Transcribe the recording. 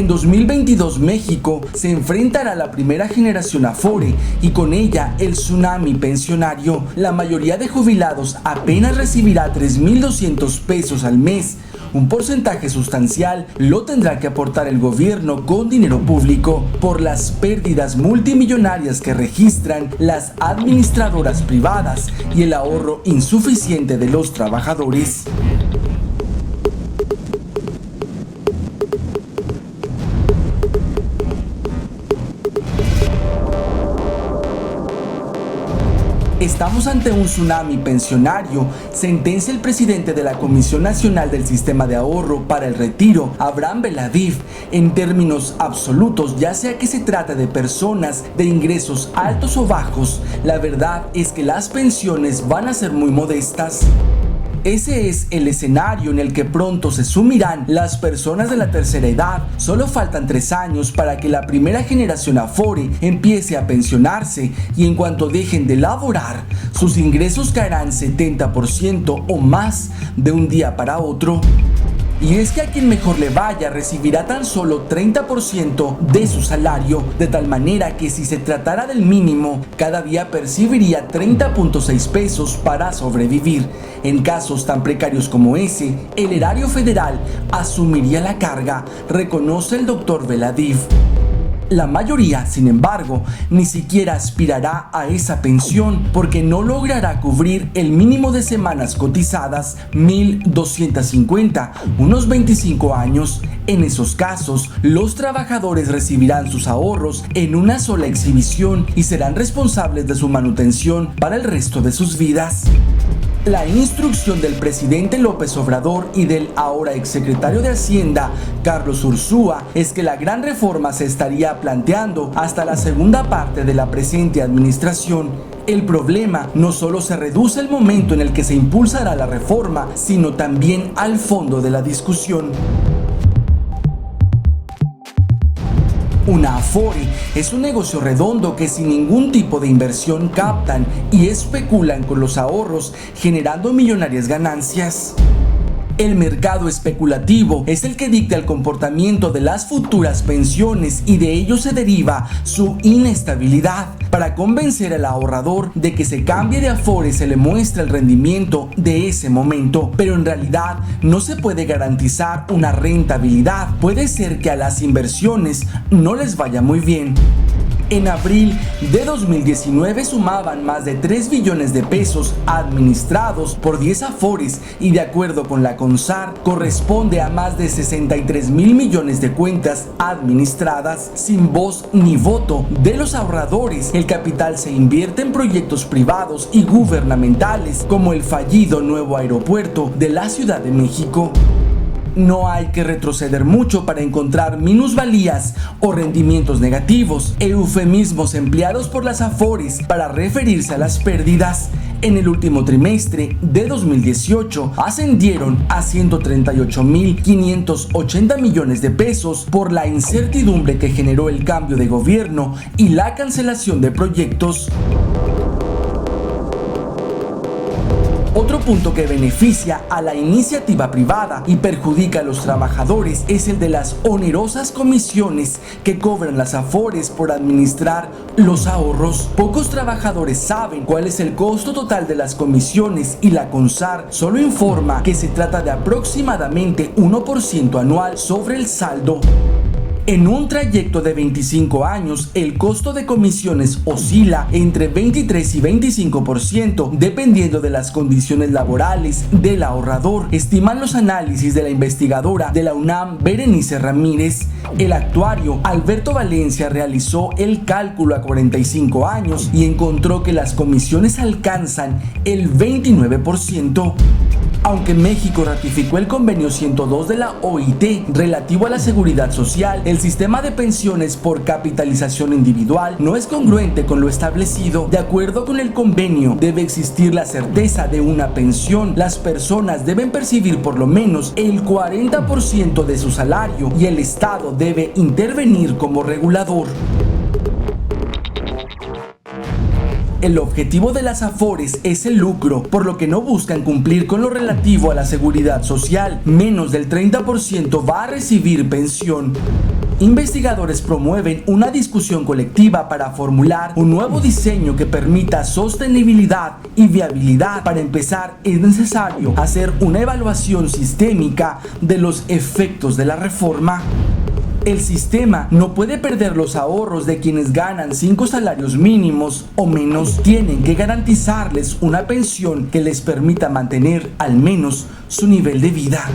En 2022 México se enfrentará a la primera generación Afore y con ella el tsunami pensionario. La mayoría de jubilados apenas recibirá 3,200 pesos al mes. Un porcentaje sustancial lo tendrá que aportar el gobierno con dinero público por las pérdidas multimillonarias que registran las administradoras privadas y el ahorro insuficiente de los trabajadores. Estamos ante un tsunami pensionario, sentencia el presidente de la Comisión Nacional del Sistema de Ahorro para el Retiro, Abraham Veladif. En términos absolutos, ya sea que se trate de personas de ingresos altos o bajos, la verdad es que las pensiones van a ser muy modestas. Ese es el escenario en el que pronto se sumirán las personas de la tercera edad. Solo faltan 3 años para que la primera generación Afore empiece a pensionarse y en cuanto dejen de laborar, sus ingresos caerán 70% o más de un día para otro. Y es que a quien mejor le vaya recibirá tan solo 30% de su salario, de tal manera que si se tratara del mínimo, cada día percibiría 30.6 pesos para sobrevivir. En casos tan precarios como ese, el erario federal asumiría la carga, reconoce el doctor Veladif. La mayoría, sin embargo, ni siquiera aspirará a esa pensión porque no logrará cubrir el mínimo de semanas cotizadas, 1,250, unos 25 años. En esos casos, los trabajadores recibirán sus ahorros en una sola exhibición y serán responsables de su manutención para el resto de sus vidas. La instrucción del presidente López Obrador y del ahora exsecretario de Hacienda, Carlos Ursúa, es que la gran reforma se estaría planteando hasta la segunda parte de la presente administración. El problema no solo se reduce al momento en el que se impulsará la reforma, sino también al fondo de la discusión. Una Afore es un negocio redondo que sin ningún tipo de inversión captan y especulan con los ahorros, generando millonarias ganancias. El mercado especulativo es el que dicta el comportamiento de las futuras pensiones y de ello se deriva su inestabilidad. Para convencer al ahorrador de que se cambie de Afore se le muestra el rendimiento de ese momento, pero en realidad no se puede garantizar una rentabilidad. Puede ser que a las inversiones no les vaya muy bien. En abril de 2019 sumaban más de 3 billones de pesos administrados por 10 Afores y de acuerdo con la CONSAR corresponde a más de 63,000 millones de cuentas administradas sin voz ni voto de los ahorradores. El capital se invierte en proyectos privados y gubernamentales como el fallido nuevo aeropuerto de la Ciudad de México. No hay que retroceder mucho para encontrar minusvalías o rendimientos negativos, eufemismos empleados por las Afores para referirse a las pérdidas. En el último trimestre de 2018 ascendieron a 138,580 millones de pesos por la incertidumbre que generó el cambio de gobierno y la cancelación de proyectos. Otro punto que beneficia a la iniciativa privada y perjudica a los trabajadores es el de las onerosas comisiones que cobran las Afores por administrar los ahorros. Pocos trabajadores saben cuál es el costo total de las comisiones y la CONSAR solo informa que se trata de aproximadamente 1% anual sobre el saldo. En un trayecto de 25 años, el costo de comisiones oscila entre 23 y 25%, dependiendo de las condiciones laborales del ahorrador, estiman los análisis de la investigadora de la UNAM, Berenice Ramírez. El actuario Alberto Valencia realizó el cálculo a 45 años y encontró que las comisiones alcanzan el 29%. Aunque México ratificó el convenio 102 de la OIT relativo a la seguridad social, el sistema de pensiones por capitalización individual no es congruente con lo establecido. De acuerdo con el convenio, debe existir la certeza de una pensión. Las personas deben percibir por lo menos el 40% de su salario y el Estado debe intervenir como regulador. El objetivo de las Afores es el lucro, por lo que no buscan cumplir con lo relativo a la seguridad social. Menos del 30% va a recibir pensión. Investigadores promueven una discusión colectiva para formular un nuevo diseño que permita sostenibilidad y viabilidad. Para empezar, es necesario hacer una evaluación sistémica de los efectos de la reforma. El sistema no puede perder los ahorros de quienes ganan 5 salarios mínimos o menos. Tienen que garantizarles una pensión que les permita mantener al menos su nivel de vida.